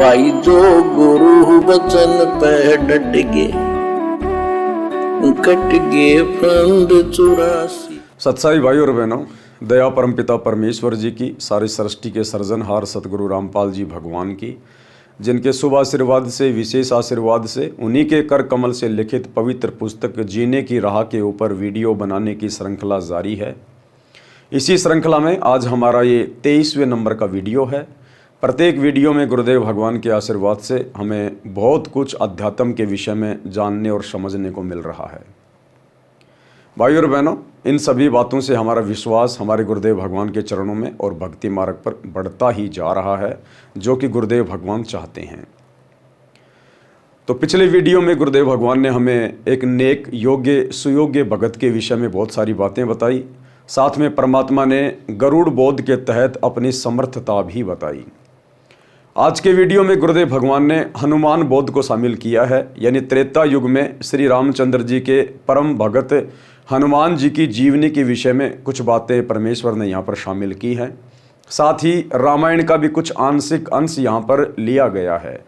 भाई जो गुरु वचन पे डट गए, कट गए फंद 84। सत्साई भाई और बहनों, दया परमपिता परमेश्वर जी की, सारी सृष्टि के सर्जनहार सतगुरु रामपाल जी भगवान की, जिनके शुभ आशीर्वाद से, विशेष आशीर्वाद से, उन्हीं के कर कमल से लिखित पवित्र पुस्तक जीने की राह के ऊपर वीडियो बनाने की श्रृंखला जारी है। इसी श्रृंखला में आज हमारा ये 23वें नंबर का वीडियो है। प्रत्येक वीडियो में गुरुदेव भगवान के आशीर्वाद से हमें बहुत कुछ अध्यात्म के विषय में जानने और समझने को मिल रहा है। भाई और बहनों, इन सभी बातों से हमारा विश्वास हमारे गुरुदेव भगवान के चरणों में और भक्ति मार्ग पर बढ़ता ही जा रहा है, जो कि गुरुदेव भगवान चाहते हैं। तो पिछले वीडियो में गुरुदेव भगवान ने हमें एक नेक, योग्य, सुयोग्य भगत के विषय में बहुत सारी बातें बताई। साथ में परमात्मा ने गरुड़ बोध के तहत अपनी समर्थता भी बताई। आज के वीडियो में गुरुदेव भगवान ने हनुमान बोध को शामिल किया है, यानी त्रेता युग में श्री रामचंद्र जी के परम भगत हनुमान जी की जीवनी के विषय में कुछ बातें परमेश्वर ने यहाँ पर शामिल की हैं। साथ ही रामायण का भी कुछ आंशिक अंश यहाँ पर लिया गया है।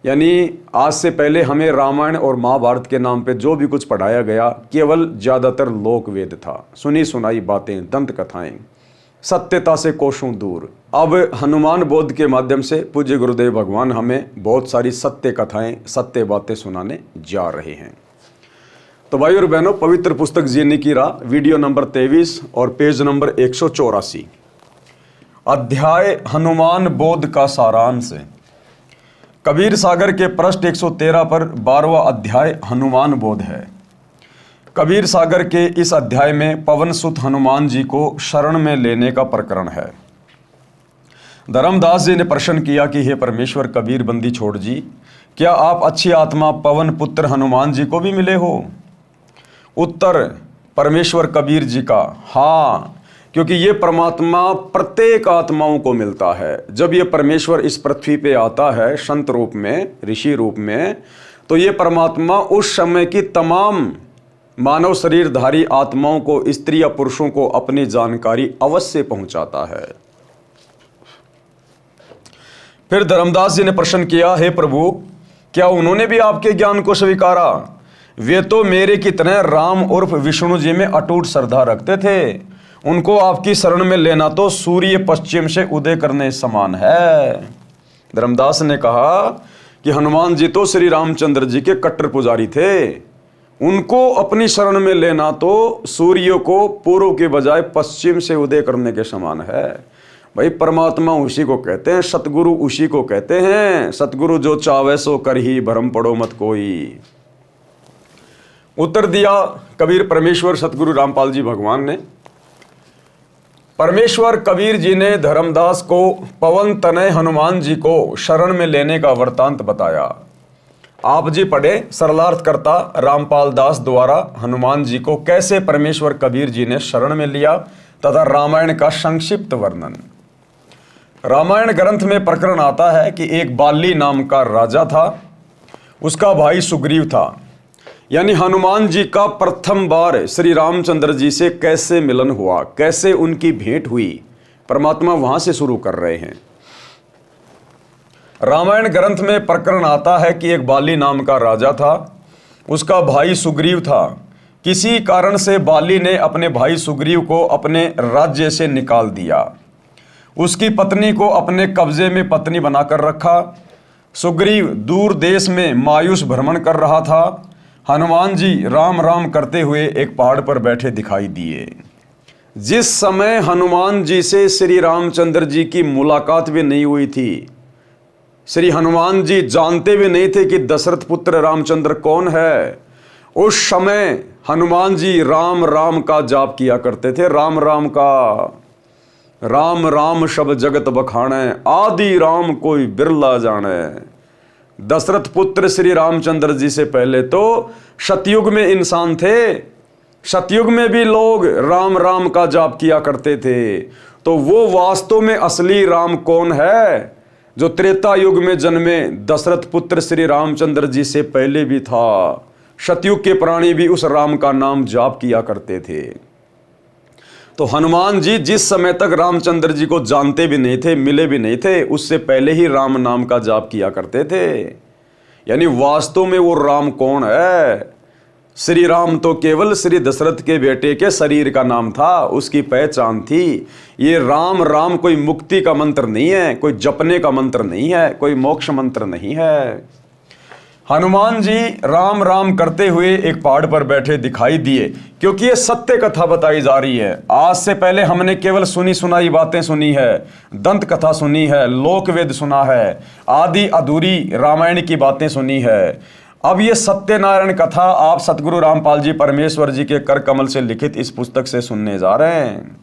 यानी आज से पहले हमें रामायण और महाभारत के नाम पे जो भी कुछ पढ़ाया गया, केवल ज़्यादातर लोक वेद था, सुनी सुनाई बातें, दंत कथाएं, सत्यता से कोसों दूर। अब हनुमान बोध के माध्यम से पूज्य गुरुदेव भगवान हमें बहुत सारी सत्य कथाएं, सत्य बातें सुनाने जा रहे हैं। तो भाई और बहनों, पवित्र पुस्तक जीने की राह, वीडियो नंबर 23 और पेज नंबर 184, अध्याय हनुमान बोध का सारांश। कबीर सागर के पृष्ठ 113 पर 12वां अध्याय हनुमान बोध है। कबीर सागर के इस अध्याय में पवन सुत हनुमान जी को शरण में लेने का प्रकरण है। धर्मदास जी ने प्रश्न किया कि हे परमेश्वर कबीर बंदी छोड़ जी, क्या आप अच्छी आत्मा पवन पुत्र हनुमान जी को भी मिले हो? उत्तर परमेश्वर कबीर जी का, हाँ, क्योंकि ये परमात्मा प्रत्येक आत्माओं को मिलता है। जब ये परमेश्वर इस पृथ्वी पे आता है संत रूप में, ऋषि रूप में, तो ये परमात्मा उस समय की तमाम मानव शरीरधारी आत्माओं को, स्त्री या पुरुषों को अपनी जानकारी अवश्य पहुंचाता है। फिर धर्मदास जी ने प्रश्न किया, हे प्रभु, क्या उन्होंने भी आपके ज्ञान को स्वीकारा? वे तो मेरे की तरह राम उर्फ विष्णु जी में अटूट श्रद्धा रखते थे। उनको आपकी शरण में लेना तो सूर्य पश्चिम से उदय करने समान है। धर्मदास ने कहा कि हनुमान जी तो श्री रामचंद्र जी के कट्टर पुजारी थे। उनको अपनी शरण में लेना तो सूर्य को पूर्व के बजाय पश्चिम से उदय करने के समान है। भाई, परमात्मा उसी को कहते हैं, सतगुरु उसी को कहते हैं। सतगुरु जो चावे सो कर ही, भरम पड़ो मत कोई। उत्तर दिया कबीर परमेश्वर सतगुरु रामपाल जी भगवान ने। परमेश्वर कबीर जी ने धर्मदास को पवन तनय हनुमान जी को शरण में लेने का वृतांत बताया। आप जी पढ़े, सरलार्थकर्ता रामपाल दास द्वारा हनुमान जी को कैसे परमेश्वर कबीर जी ने शरण में लिया तथा रामायण का संक्षिप्त वर्णन। रामायण ग्रंथ में प्रकरण आता है कि एक बाली नाम का राजा था, उसका भाई सुग्रीव था। यानी हनुमान जी का प्रथम बार श्री रामचंद्र जी से कैसे मिलन हुआ, कैसे उनकी भेंट हुई, परमात्मा वहां से शुरू कर रहे हैं। रामायण ग्रंथ में प्रकरण आता है कि एक बाली नाम का राजा था, उसका भाई सुग्रीव था। किसी कारण से बाली ने अपने भाई सुग्रीव को अपने राज्य से निकाल दिया। उसकी पत्नी को अपने कब्जे में पत्नी बनाकर रखा। सुग्रीव दूर देश में मायूस भ्रमण कर रहा था। हनुमान जी राम राम करते हुए एक पहाड़ पर बैठे दिखाई दिए। जिस समय हनुमान जी से श्री रामचंद्र जी की मुलाकात भी नहीं हुई थी, श्री हनुमान जी जानते भी नहीं थे कि दशरथ पुत्र रामचंद्र कौन है, उस समय हनुमान जी राम राम का जाप किया करते थे। राम राम का, राम राम शब जगत बखाने, आदि राम कोई बिरला जाने। दशरथ पुत्र श्री रामचंद्र जी से पहले तो सतयुग में इंसान थे। सतयुग में भी लोग राम राम का जाप किया करते थे। तो वो वास्तव में असली राम कौन है? जो त्रेता युग में जन्मे दशरथ पुत्र श्री रामचंद्र जी से पहले भी था। सतयुग के प्राणी भी उस राम का नाम जाप किया करते थे। तो हनुमान जी जिस समय तक रामचंद्र जी को जानते भी नहीं थे, मिले भी नहीं थे, उससे पहले ही राम नाम का जाप किया करते थे। यानी वास्तव में वो राम कौन है? श्री राम तो केवल श्री दशरथ के बेटे के शरीर का नाम था, उसकी पहचान थी। ये राम राम कोई मुक्ति का मंत्र नहीं है, कोई जपने का मंत्र नहीं है, कोई मोक्ष मंत्र नहीं है। हनुमान जी राम राम करते हुए एक पहाड़ पर बैठे दिखाई दिए, क्योंकि ये सत्य कथा बताई जा रही है। आज से पहले हमने केवल सुनी सुनाई बातें सुनी है, दंत कथा सुनी है, लोकवेद सुना है, आदि अधूरी रामायण की बातें सुनी है। अब ये सत्यनारायण कथा आप सतगुरु रामपाल जी परमेश्वर जी के कर कमल से लिखित इस पुस्तक से सुनने जा रहे हैं।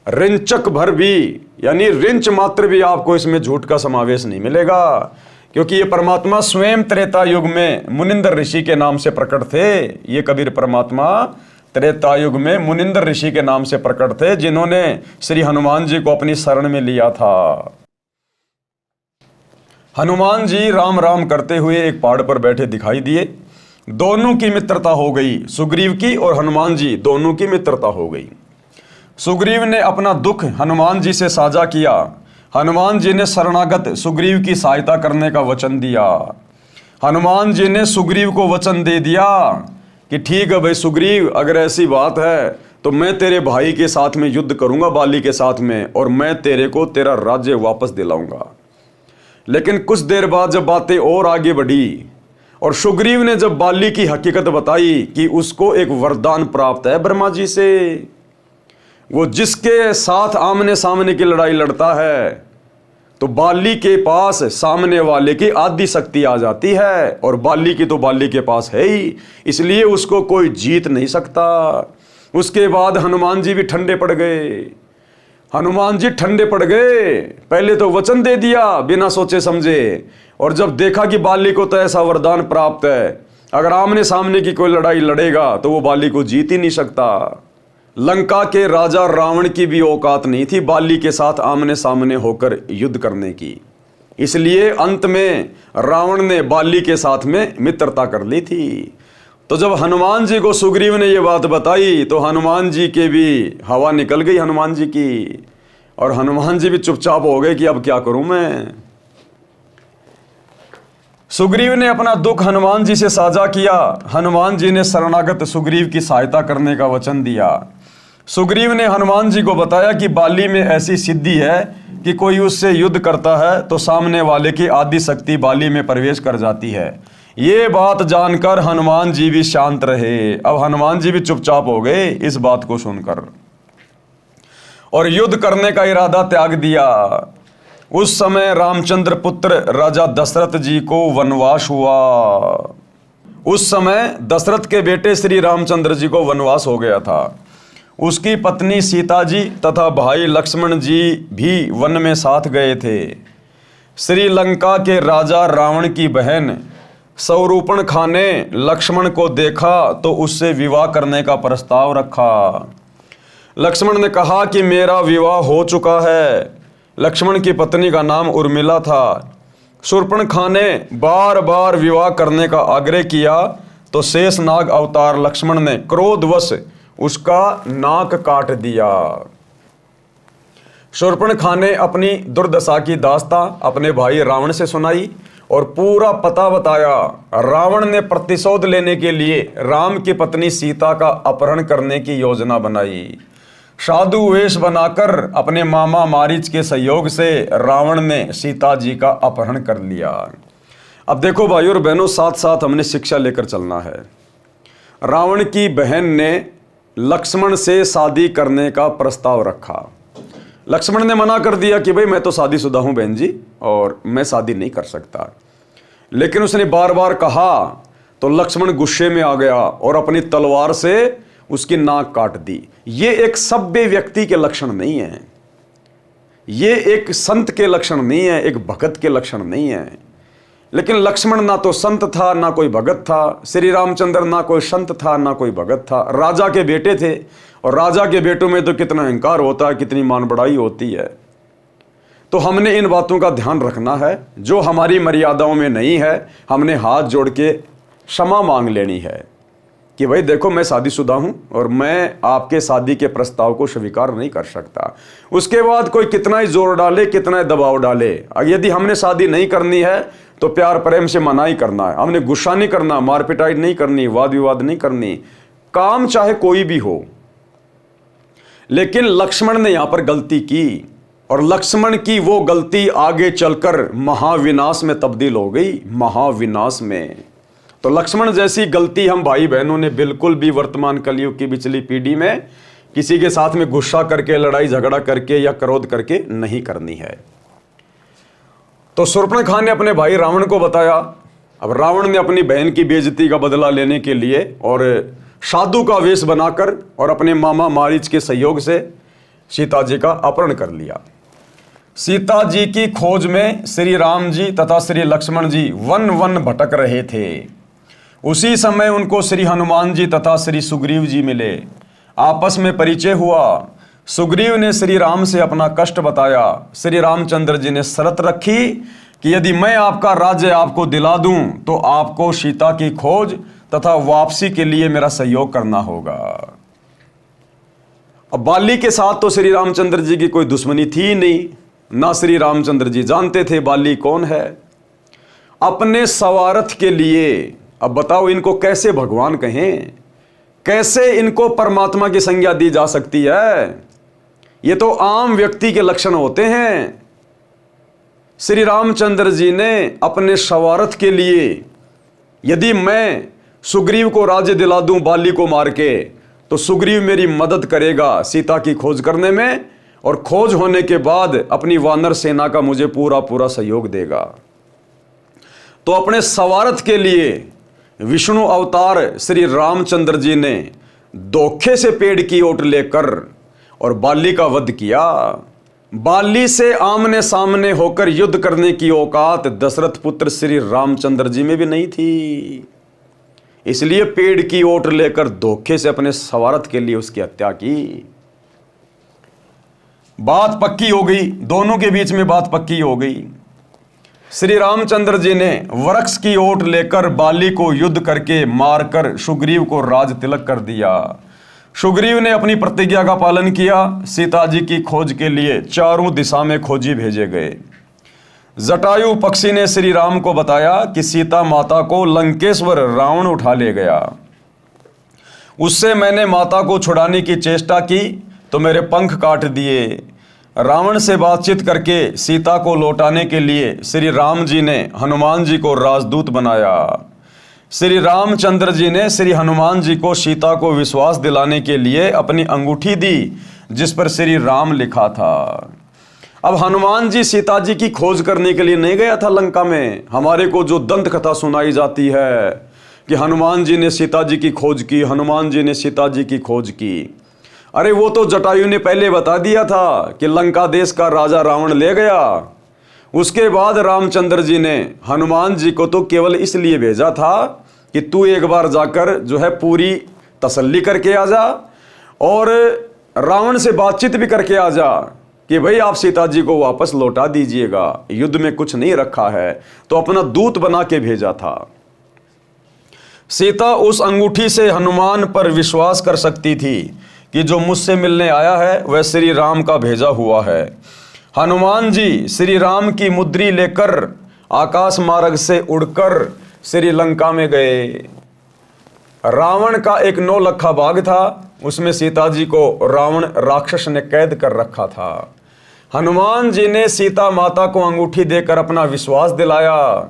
रिंचक भर भी, यानी रिंच मात्र भी आपको इसमें झूठ का समावेश नहीं मिलेगा, क्योंकि ये परमात्मा स्वयं त्रेता युग में मुनिंदर ऋषि के नाम से प्रकट थे। ये कबीर परमात्मा त्रेता युग में मुनिंदर ऋषि के नाम से प्रकट थे, जिन्होंने श्री हनुमान जी को अपनी शरण में लिया था। हनुमान जी राम राम करते हुए एक पहाड़ पर बैठे दिखाई दिए। दोनों की मित्रता हो गई, सुग्रीव की और हनुमान जी दोनों की मित्रता हो गई। सुग्रीव ने अपना दुख हनुमान जी से साझा किया। हनुमान जी ने शरणागत सुग्रीव की सहायता करने का वचन दिया। हनुमान जी ने सुग्रीव को वचन दे दिया कि ठीक है भाई सुग्रीव, अगर ऐसी बात है तो मैं तेरे भाई के साथ में युद्ध करूंगा, बाली के साथ में, और मैं तेरे को तेरा राज्य वापस दिलाऊंगा। लेकिन कुछ देर बाद जब बातें और आगे बढ़ी और सुग्रीव ने जब बाली की हकीकत बताई कि उसको एक वरदान प्राप्त है ब्रह्मा जी से, वो जिसके साथ आमने सामने की लड़ाई लड़ता है तो बाली के पास सामने वाले की आदि शक्ति आ जाती है, और बाली की तो बाली के पास है ही, इसलिए उसको कोई जीत नहीं सकता। उसके बाद हनुमान जी भी ठंडे पड़ गए। हनुमान जी ठंडे पड़ गए, पहले तो वचन दे दिया बिना सोचे समझे, और जब देखा कि बाली को तो ऐसा वरदान प्राप्त है, अगर आमने सामने की कोई लड़ाई लड़ेगा तो वो बाली को जीत ही नहीं सकता। लंका के राजा रावण की भी औकात नहीं थी बाली के साथ आमने सामने होकर युद्ध करने की, इसलिए अंत में रावण ने बाली के साथ में मित्रता कर ली थी। तो जब हनुमान जी को सुग्रीव ने ये बात बताई तो हनुमान जी के भी हवा निकल गई हनुमान जी की, और हनुमान जी भी चुपचाप हो गए कि अब क्या करूं मैं। सुग्रीव ने अपना दुख हनुमान जी से साझा किया। हनुमान जी ने शरणागत सुग्रीव की सहायता करने का वचन दिया। सुग्रीव ने हनुमान जी को बताया कि बाली में ऐसी सिद्धि है कि कोई उससे युद्ध करता है तो सामने वाले की आदि शक्ति बाली में प्रवेश कर जाती है। ये बात जानकर हनुमान जी भी शांत रहे। अब हनुमान जी भी चुपचाप हो गए इस बात को सुनकर, और युद्ध करने का इरादा त्याग दिया। उस समय रामचंद्र पुत्र राजा दशरथ जी को वनवास हुआ। उस समय दशरथ के बेटे श्री रामचंद्र जी को वनवास हो गया था। उसकी पत्नी सीता जी तथा भाई लक्ष्मण जी भी वन में साथ गए थे। श्रीलंका के राजा रावण की बहन शूर्पणखा ने लक्ष्मण को देखा तो उससे विवाह करने का प्रस्ताव रखा। लक्ष्मण ने कहा कि मेरा विवाह हो चुका है। लक्ष्मण की पत्नी का नाम उर्मिला था। शूर्पणखा ने बार बार विवाह करने का आग्रह किया तो शेषनाग अवतार लक्ष्मण ने क्रोधवश उसका नाक काट दिया। शूर्पणखा ने अपनी दुर्दशा की दास्तां अपने भाई रावण से सुनाई और पूरा पता बताया। रावण ने प्रतिशोध लेने के लिए राम की पत्नी सीता का अपहरण करने की योजना बनाई। साधु वेश बनाकर अपने मामा मारीच के सहयोग से रावण ने सीता जी का अपहरण कर लिया। अब देखो भाइयों और बहनों, साथ साथ हमने शिक्षा लेकर चलना है। रावण की बहन ने लक्ष्मण से शादी करने का प्रस्ताव रखा। लक्ष्मण ने मना कर दिया कि भाई मैं तो शादीशुदा हूं बहन जी और मैं शादी नहीं कर सकता। लेकिन उसने बार बार कहा तो लक्ष्मण गुस्से में आ गया और अपनी तलवार से उसकी नाक काट दी। ये एक सभ्य व्यक्ति के लक्षण नहीं है, ये एक संत के लक्षण नहीं है, एक भगत के लक्षण नहीं है। लेकिन लक्ष्मण ना तो संत था ना कोई भगत था। श्री रामचंद्र ना कोई संत था ना कोई भगत था। राजा के बेटे थे और राजा के बेटों में तो कितना अहंकार होता है, कितनी मान बढ़ाई होती है। तो हमने इन बातों का ध्यान रखना है। जो हमारी मर्यादाओं में नहीं है हमने हाथ जोड़ के क्षमा मांग लेनी है। कि भाई देखो मैं शादीशुदा हूं और मैं आपके शादी के प्रस्ताव को स्वीकार नहीं कर सकता। उसके बाद कोई कितना ही जोर डाले, कितना ही दबाव डाले, यदि हमने शादी नहीं करनी है तो प्यार प्रेम से मना ही करना है, हमने गुस्सा नहीं करना, मार पिटाई नहीं करनी, वाद विवाद नहीं करनी, काम चाहे कोई भी हो। लेकिन लक्ष्मण ने यहां पर गलती की और लक्ष्मण की वो गलती आगे चलकर महाविनाश में तब्दील हो गई, महाविनाश में। तो लक्ष्मण जैसी गलती हम भाई बहनों ने बिल्कुल भी वर्तमान कलयुग की पिछली पीढ़ी में किसी के साथ में गुस्सा करके, लड़ाई झगड़ा करके या क्रोध करके नहीं करनी है। तो शूर्पणखा ने अपने भाई रावण को बताया। अब रावण ने अपनी बहन की बेइज्जती का बदला लेने के लिए और साधु का वेश बनाकर और अपने मामा मारीच के सहयोग से सीता जी का अपहरण कर लिया। सीता जी की खोज में श्री राम जी तथा श्री लक्ष्मण जी वन वन भटक रहे थे। उसी समय उनको श्री हनुमान जी तथा श्री सुग्रीव जी मिले। आपस में परिचय हुआ। सुग्रीव ने श्री राम से अपना कष्ट बताया। श्री रामचंद्र जी ने शर्त रखी कि यदि मैं आपका राज्य आपको दिला दूं तो आपको सीता की खोज तथा वापसी के लिए मेरा सहयोग करना होगा। अब बाली के साथ तो श्री रामचंद्र जी की कोई दुश्मनी थी नहीं, ना श्री रामचंद्र जी जानते थे बाली कौन है। अपने स्वार्थ के लिए, अब बताओ इनको कैसे भगवान कहें, कैसे इनको परमात्मा की संज्ञा दी जा सकती है? ये तो आम व्यक्ति के लक्षण होते हैं। श्री रामचंद्र जी ने अपने स्वार्थ के लिए, यदि मैं सुग्रीव को राज्य दिला दूं बाली को मार के, तो सुग्रीव मेरी मदद करेगा सीता की खोज करने में और खोज होने के बाद अपनी वानर सेना का मुझे पूरा पूरा सहयोग देगा। तो अपने स्वार्थ के लिए विष्णु अवतार श्री रामचंद्र जी ने धोखे से पेड़ की ओट लेकर और बाली का वध किया। बाली से आमने सामने होकर युद्ध करने की औकात दशरथ पुत्र श्री रामचंद्र जी में भी नहीं थी, इसलिए पेड़ की ओट लेकर धोखे से अपने स्वार्थ के लिए उसकी हत्या की। बात पक्की हो गई, दोनों के बीच में बात पक्की हो गई। श्री रामचंद्र जी ने वृक्ष की ओट लेकर बाली को युद्ध करके मारकर सुग्रीव को राज तिलक कर दिया। सुग्रीव ने अपनी प्रतिज्ञा का पालन किया। सीता जी की खोज के लिए चारों दिशा में खोजी भेजे गए। जटायु पक्षी ने श्री राम को बताया कि सीता माता को लंकेश्वर रावण उठा ले गया। उससे मैंने माता को छुड़ाने की चेष्टा की तो मेरे पंख काट दिए। रावण से बातचीत करके सीता को लौटाने के लिए श्री राम जी ने हनुमान जी को राजदूत बनाया। श्री रामचंद्र जी ने श्री हनुमान जी को सीता को विश्वास दिलाने के लिए अपनी अंगूठी दी, जिस पर श्री राम लिखा था। अब हनुमान जी सीता जी की खोज करने के लिए नहीं गया था लंका में। हमारे को जो दंत कथा सुनाई जाती है कि हनुमान जी ने सीता जी की खोज की, हनुमान जी ने सीता जी की खोज की, अरे वो तो जटायु ने पहले बता दिया था कि लंका देश का राजा रावण ले गया। उसके बाद रामचंद्र जी ने हनुमान जी को तो केवल इसलिए भेजा था कि तू एक बार जाकर जो है पूरी तसल्ली करके आ जा और रावण से बातचीत भी करके आ जा कि भाई आप सीता जी को वापस लौटा दीजिएगा, युद्ध में कुछ नहीं रखा है। तो अपना दूत बना के भेजा था। सीता उस अंगूठी से हनुमान पर विश्वास कर सकती थी कि जो मुझसे मिलने आया है वह श्री राम का भेजा हुआ है। हनुमान जी श्री राम की मुद्री लेकर आकाश मार्ग से उड़कर श्रीलंका में गए। रावण का एक 9 लखा बाग था, उसमें सीता जी को रावण राक्षस ने कैद कर रखा था। हनुमान जी ने सीता माता को अंगूठी देकर अपना विश्वास दिलाया।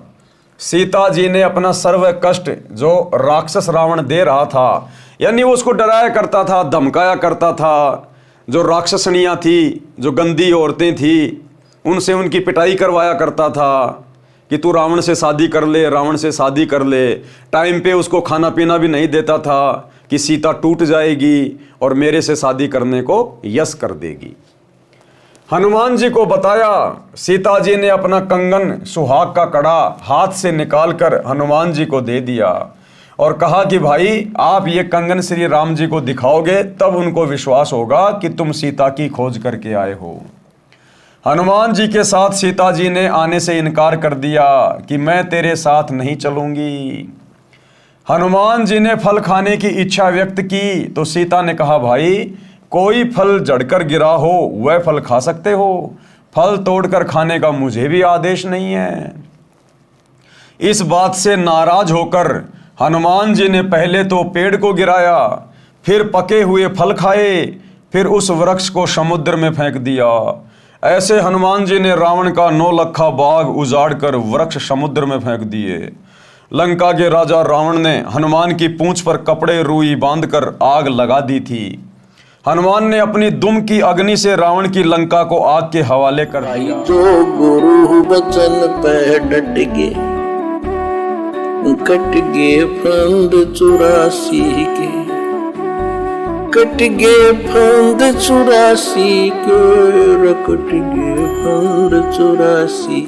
सीता जी ने अपना सर्व कष्ट जो राक्षस रावण दे रहा था, यानी वो उसको डराया करता था, धमकाया करता था, जो राक्षसनियाँ थी, जो गंदी औरतें थी, उनसे उनकी पिटाई करवाया करता था कि तू रावण से शादी कर ले, रावण से शादी कर ले। टाइम पे उसको खाना पीना भी नहीं देता था कि सीता टूट जाएगी और मेरे से शादी करने को यस कर देगी। हनुमान जी को बताया। सीता जी ने अपना कंगन सुहाग का कड़ा हाथ से निकालकर हनुमान जी को दे दिया और कहा कि भाई आप ये कंगन श्री राम जी को दिखाओगे तब उनको विश्वास होगा कि तुम सीता की खोज करके आए हो। हनुमान जी के साथ सीता जी ने आने से इनकार कर दिया कि मैं तेरे साथ नहीं चलूंगी। हनुमान जी ने फल खाने की इच्छा व्यक्त की तो सीता ने कहा, भाई कोई फल जड़कर गिरा हो वह फल खा सकते हो, फल तोड़कर खाने का मुझे भी आदेश नहीं है। इस बात से नाराज होकर हनुमान जी ने पहले तो पेड़ को गिराया, फिर पके हुए फल खाए, फिर उस वृक्ष को समुद्र में फेंक दिया। ऐसे हनुमान जी ने रावण का 9 लखा बाग उजाड़कर वृक्ष समुद्र में फेंक दिए। लंका के राजा रावण ने हनुमान की पूंछ पर कपड़े रुई बांधकर आग लगा दी थी। हनुमान ने अपनी दुम की अग्नि से रावण की लंका को आग के हवाले कर दिया। जो गुरु बचन पे डट गे, कट गे फंद 84 के, कट गे फंद 84 के, कट गे फंद 84।